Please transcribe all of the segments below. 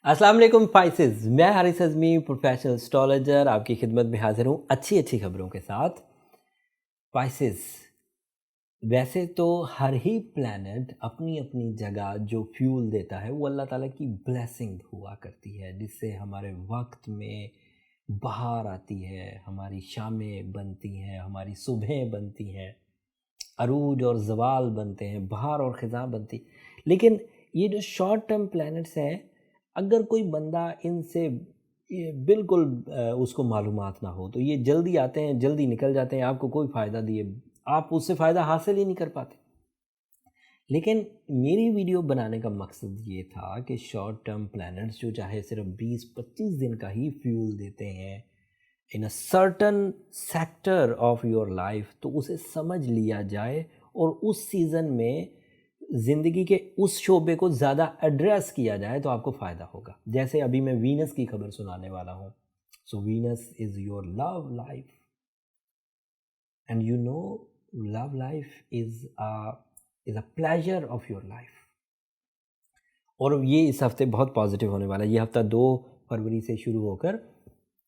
अस्सलाम वालेकुम पाइसेस, मैं हारिस अज़मी प्रोफेशनल एस्ट्रोलॉजर आपकी खिदमत में हाजिर हूँ अच्छी अच्छी खबरों के साथ। पाइसेस, वैसे तो हर ही प्लैनेट अपनी अपनी जगह जो फ्यूल देता है वो अल्लाह ताला की ब्लेसिंग हुआ करती है, जिससे हमारे वक्त में बहार आती है, हमारी शामें बनती हैं, हमारी सुबहें बनती हैं, अरूज और ज़वाल बनते हैं, बहार और ख़िज़ां बनती। लेकिन ये जो शॉर्ट टर्म प्लैनेट्स हैं, अगर कोई बंदा इनसे ये बिल्कुल उसको मालूमात ना हो तो ये जल्दी आते हैं, जल्दी निकल जाते हैं, आपको कोई फ़ायदा दिए आप उससे फ़ायदा हासिल ही नहीं कर पाते। लेकिन मेरी वीडियो बनाने का मकसद ये था कि शॉर्ट टर्म प्लैनेट्स जो चाहे सिर्फ 20-25 दिन का ही फ्यूल देते हैं in a certain sector of your life, तो उसे समझ लिया जाए और उस सीज़न में ज़िंदगी के उस शोबे को ज़्यादा एड्रेस किया जाए तो आपको फ़ायदा होगा। जैसे अभी मैं वीनस की खबर सुनाने वाला हूँ। सो Venus is your love life and you know love life is a pleasure of your life. और ये इस हफ्ते बहुत पॉजिटिव होने वाला है। ये हफ्ता 2 फरवरी से शुरू होकर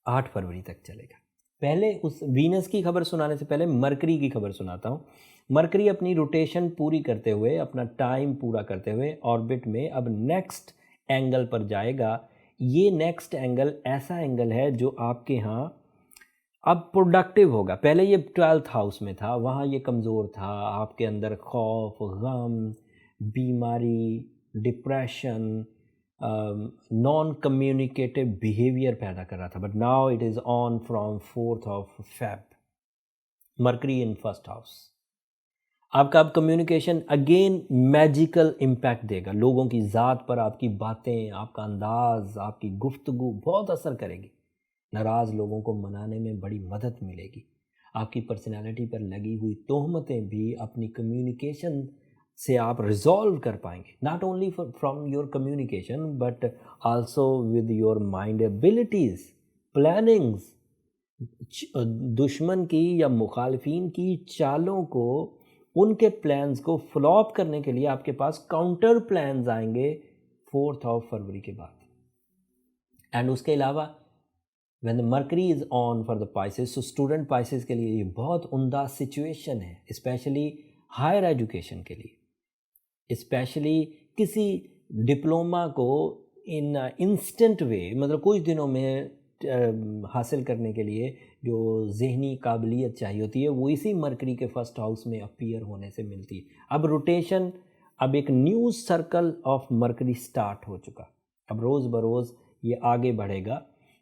8 फरवरी तक चलेगा। पहले उस वीनस की खबर सुनाने से पहले मरकरी की खबर सुनाता हूँ। मरकरी अपनी रोटेशन पूरी करते हुए, अपना टाइम पूरा करते हुए ऑर्बिट में अब नेक्स्ट एंगल पर जाएगा। ये नेक्स्ट एंगल ऐसा एंगल है जो आपके यहाँ अब प्रोडक्टिव होगा। पहले ये 12th हाउस में था, वहाँ ये कमज़ोर था, आपके अंदर खौफ, गम, बीमारी, डिप्रेशन, नॉन कम्युनिकेटिव बिहेवियर पैदा कर रहा था। But now it is on from 4th of Feb, mercury in first house. आपका अब कम्युनिकेशन अगेन मैजिकल इम्पैक्ट देगा। लोगों की ज़ात पर आपकी बातें, आपका अंदाज़, आपकी गुफ्तगू बहुत असर करेगी। नाराज़ लोगों को मनाने में बड़ी मदद मिलेगी। आपकी पर्सनैलिटी पर लगी हुई तोहमतें भी अपनी कम्युनिकेशन से आप रिजॉल्व कर पाएंगे। Not only from your communication but also with your mind abilities, plannings. दुश्मन की या मुखालफिन की चालों को, उनके प्लान्स को फ्लॉप करने के लिए आपके पास काउंटर प्लान्स आएंगे 4th ऑफ फरवरी के बाद। एंड उसके अलावा when the mercury is on for the Pisces, so student Pisces के लिए ये बहुत उम्दा सिचुएशन है, स्पेशली हायर एजुकेशन के लिए, स्पेशली किसी डिप्लोमा को इन इंस्टेंट वे, मतलब कुछ दिनों में हासिल करने के लिए जो ज़हनी काबिलियत चाहिए होती है वो इसी मरकरी के फर्स्ट हाउस में अपीयर होने से मिलती है। अब रोटेशन, अब एक new circle of mercury start हो चुका। अब रोज़ बरोज़ ये आगे बढ़ेगा।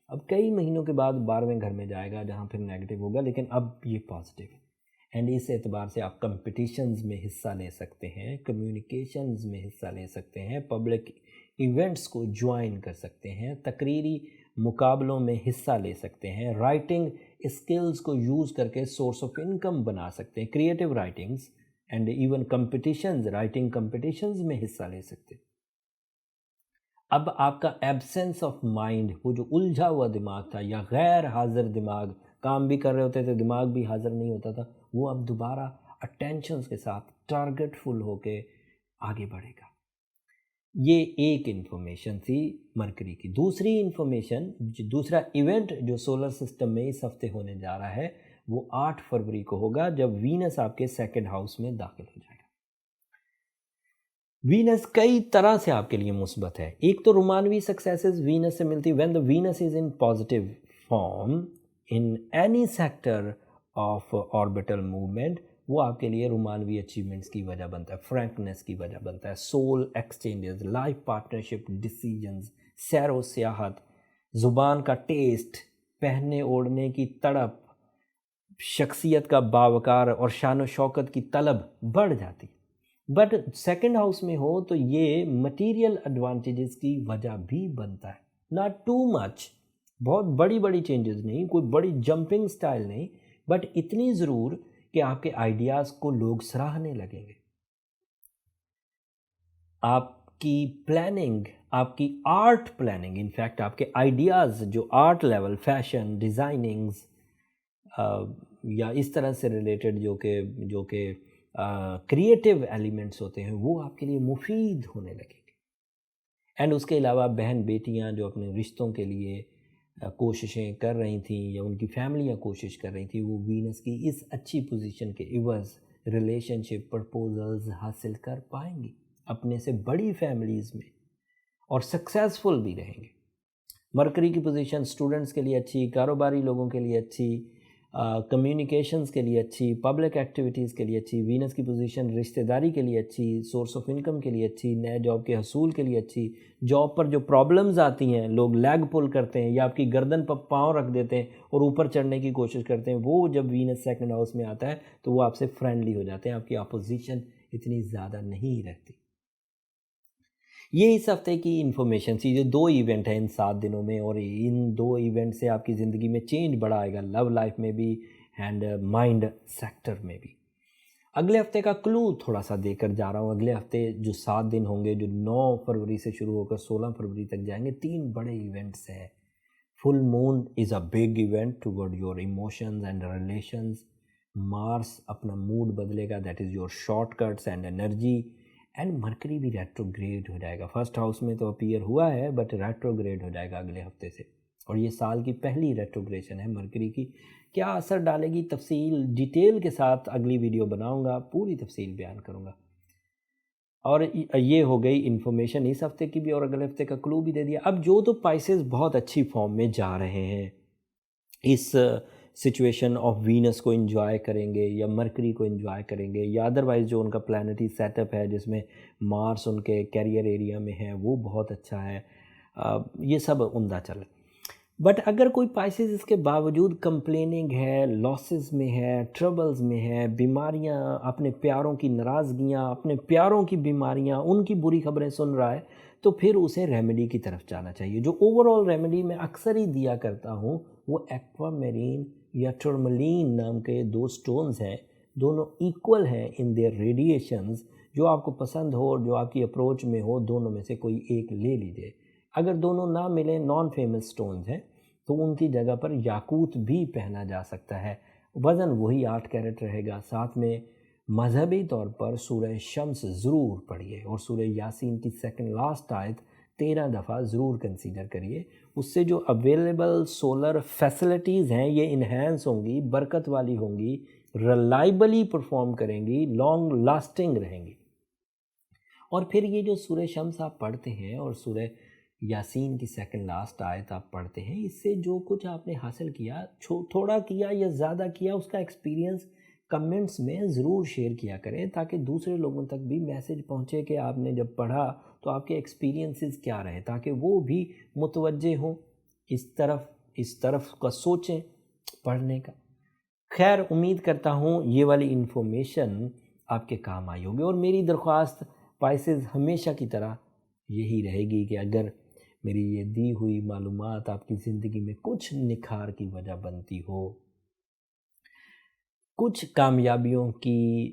अब कई महीनों के बाद 12वें घर में जाएगा जहाँ फिर नेगेटिव होगा, लेकिन अब ये पॉजिटिव है। एंड इस एतबार से आप कंपटीशंस में हिस्सा ले सकते हैं, कम्युनिकेशंस में हिस्सा ले सकते हैं, पब्लिक इवेंट्स को ज्वाइन कर सकते हैं, तकरीरी मुकाबलों में हिस्सा ले सकते हैं, राइटिंग स्किल्स को यूज़ करके सोर्स ऑफ इनकम बना सकते हैं, creative writings and even competitions, writing competitions में हिस्सा ले सकते हैं। अब आपका एब्सेंस ऑफ माइंड, वो जो उलझा हुआ दिमाग था या गैर हाजिर दिमाग, काम भी कर रहे होते थे दिमाग भी हाजिर नहीं होता था, वो अब दोबारा अटेंशन के साथ टारगेटफुल होके आगे बढ़ेगा। ये एक इन्फॉर्मेशन थी मरकरी की। दूसरी इन्फॉर्मेशन, दूसरा इवेंट जो सोलर सिस्टम में इस हफ्ते होने जा रहा है वो 8 फरवरी को होगा, जब वीनस आपके सेकंड हाउस में दाखिल हो जाएगा। वीनस कई तरह से आपके लिए मुस्बत है। एक तो रोमानवी सक्सेसेस वीनस से मिलती है। When the Venus is in positive form in any sector of orbital movement, वो आपके लिए रोमानवी अचीवमेंट्स की वजह बनता है, फ्रैंकनेस की वजह बनता है, soul exchanges, life partnership decisions, सैरो सियाहत, ज़ुबान का टेस्ट, पहनने ओढ़ने की तड़प, शख्सियत का बावकार और शान व शौकत की तलब बढ़ जाती। बट सेकंड हाउस में हो तो ये मटेरियल एडवांटेजेस की वजह भी बनता है। नॉट टू मच, बहुत बड़ी बड़ी चेंजेस नहीं, कोई बड़ी जंपिंग स्टाइल नहीं, बट इतनी ज़रूर कि आपके आइडियाज़ को लोग सराहने लगेंगे। आपकी प्लानिंग, आपकी आर्ट प्लानिंग, इनफैक्ट आपके आइडियाज़ जो आर्ट लेवल, फैशन, डिज़ाइनिंग्स या इस तरह से रिलेटेड जो कि क्रिएटिव एलिमेंट्स होते हैं, वो आपके लिए मुफीद होने लगेंगे। اینڈ اس کے علاوہ بہن بیٹیاں جو اپنے رشتوں کے لیے کوششیں کر رہی تھیں یا ان کی فیملیاں کوشش کر رہی تھیں، وہ وینس کی اس اچھی پوزیشن کے عوض ریلیشن شپ پرپوزلز حاصل کر پائیں گی اپنے سے بڑی فیملیز میں، اور سکسیزفل بھی رہیں گے۔ مرکری کی پوزیشن اسٹوڈنٹس کے لیے اچھی، کاروباری لوگوں کے لیے اچھی، کمیونیکیشنز کے لیے اچھی، پبلک ایکٹیویٹیز کے لیے اچھی۔ وینس کی پوزیشن رشتہ داری کے لیے اچھی، سورس آف انکم کے لیے اچھی، نئے جاب کے حصول کے لیے اچھی۔ جاب پر جو پرابلمز آتی ہیں، لوگ لیگ پل کرتے ہیں یا آپ کی گردن پر پاؤں رکھ دیتے ہیں اور اوپر چڑھنے کی کوشش کرتے ہیں، وہ جب وینس سیکنڈ ہاؤس میں آتا ہے تو وہ آپ سے فرینڈلی ہو جاتے ہیں، آپ کی اپوزیشن اتنی زیادہ نہیں رہتی۔ یہ اس ہفتے کی انفارمیشن تھی، جو 2 ایونٹ ہیں ان 7 دنوں میں، اور ان 2 ایونٹ سے آپ کی زندگی میں چینج بڑا آئے گا، لو لائف میں بھی اینڈ مائنڈ سیکٹر میں بھی۔ اگلے ہفتے کا کلو تھوڑا سا دے کر جا رہا ہوں۔ اگلے ہفتے جو 7 دن ہوں گے، جو 9 فروری سے شروع ہو کر 16 فروری تک جائیں گے، 3 بڑے ایونٹس ہیں۔ Full moon is a big event toward your emotions and relations. Mars اپنا موڈ بدلے گا، that is your shortcuts and energy. And Mercury بھی ریٹروگریڈ ہو جائے گا، فرسٹ ہاؤس میں تو اپیئر ہوا ہے بٹ ریٹروگریڈ ہو جائے گا اگلے ہفتے سے، اور یہ سال کی پہلی ریٹروگریشن ہے مرکری کی۔ کیا اثر ڈالے گی، تفصیل ڈیٹیل کے ساتھ اگلی ویڈیو بناؤں گا، پوری تفصیل بیان کروں گا۔ اور یہ ہو گئی انفارمیشن اس ہفتے کی بھی، اور اگلے ہفتے کا کلو بھی دے دیا۔ اب جو تو پائسز بہت اچھی فارم میں جا رہے ہیں، اس سچویشن آف وینس کو انجوائے کریں گے یا مرکری کو انجوائے کریں گے، یا ادروائز جو ان کا پلانٹری سیٹ اپ ہے جس میں مارس ان کے کیریئر ایریا میں ہے وہ بہت اچھا ہے، یہ سب عمدہ چل۔ بٹ اگر کوئی پائسز اس کے باوجود کمپلیننگ ہے، لاسز میں ہے، ٹربلز میں ہے، بیماریاں، اپنے پیاروں کی ناراضگیاں، اپنے پیاروں کی بیماریاں، ان کی بری خبریں سن رہا ہے، تو پھر اسے ریمیڈی کی طرف جانا چاہیے۔ جو اوور آل ریمیڈی میں اکثر ہی دیا کرتا ہوں وہ ایکوا میرین یا ٹرملین نام کے 2 سٹونز ہیں، دونوں ایکول ہیں ان دیئر ریڈیشنز۔ جو آپ کو پسند ہو اور جو آپ کی اپروچ میں ہو، دونوں میں سے کوئی ایک لے لیجیے۔ اگر دونوں نہ ملیں، نان فیمس سٹونز ہیں، تو ان کی جگہ پر یاقوت بھی پہنا جا سکتا ہے، وزن وہی 8 کیرٹ رہے گا۔ ساتھ میں مذہبی طور پر سورہ شمس ضرور پڑھیے، اور سورہ یاسین کی سیکنڈ لاسٹ آیت 13 دفعہ ضرور کنسیڈر کریے۔ اس سے جو اویلیبل سولر فیسلٹیز ہیں یہ انہینس ہوں گی، برکت والی ہوں گی، ریلائبلی پرفارم کریں گی، لانگ لاسٹنگ رہیں گی۔ اور پھر یہ جو سورہ شمس آپ پڑھتے ہیں اور سورہ یاسین کی سیکنڈ لاسٹ آیت آپ پڑھتے ہیں، اس سے جو کچھ آپ نے حاصل کیا، تھوڑا کیا یا زیادہ کیا، اس کا ایکسپیرینس کمنٹس میں ضرور شیئر کیا کریں، تاکہ دوسرے لوگوں تک بھی میسیج پہنچے کہ آپ نے جب پڑھا تو آپ کے ایکسپیرینسز کیا رہے، تاکہ وہ بھی متوجہ ہوں اس طرف کا سوچیں پڑھنے کا۔ خیر، امید کرتا ہوں یہ والی انفارمیشن آپ کے کام آئی ہوگی، اور میری درخواست پائسز ہمیشہ کی طرح یہی رہے گی کہ اگر میری یہ دی ہوئی معلومات آپ کی زندگی میں کچھ نکھار کی وجہ بنتی ہو، کچھ کامیابیوں کی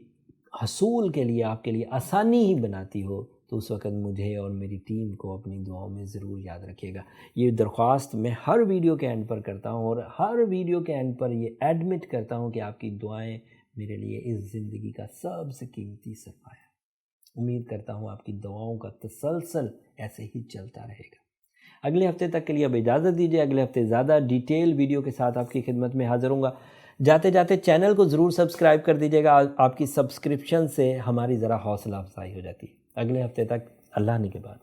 حصول کے لیے آپ کے لیے آسانی ہی بناتی ہو، تو اس وقت مجھے اور میری ٹیم کو اپنی دعاؤں میں ضرور یاد رکھیے گا۔ یہ درخواست میں ہر ویڈیو کے اینڈ پر کرتا ہوں، اور ہر ویڈیو کے اینڈ پر یہ ایڈمٹ کرتا ہوں کہ آپ کی دعائیں میرے لیے اس زندگی کا سب سے قیمتی صرفہ ہے۔ امید کرتا ہوں آپ کی دعاؤں کا تسلسل ایسے ہی چلتا رہے گا۔ اگلے ہفتے تک کے لیے اب اجازت دیجیے، اگلے ہفتے زیادہ ڈیٹیل ویڈیو کے ساتھ آپ کی خدمت میں حاضر ہوں گا۔ جاتے جاتے چینل کو ضرور سبسکرائب کر دیجیے گا، آپ کی سبسکرپشن سے ہماری ذرا حوصلہ افزائی ہو جاتی ہے۔ اگلے ہفتے تک اللہ نگہبان۔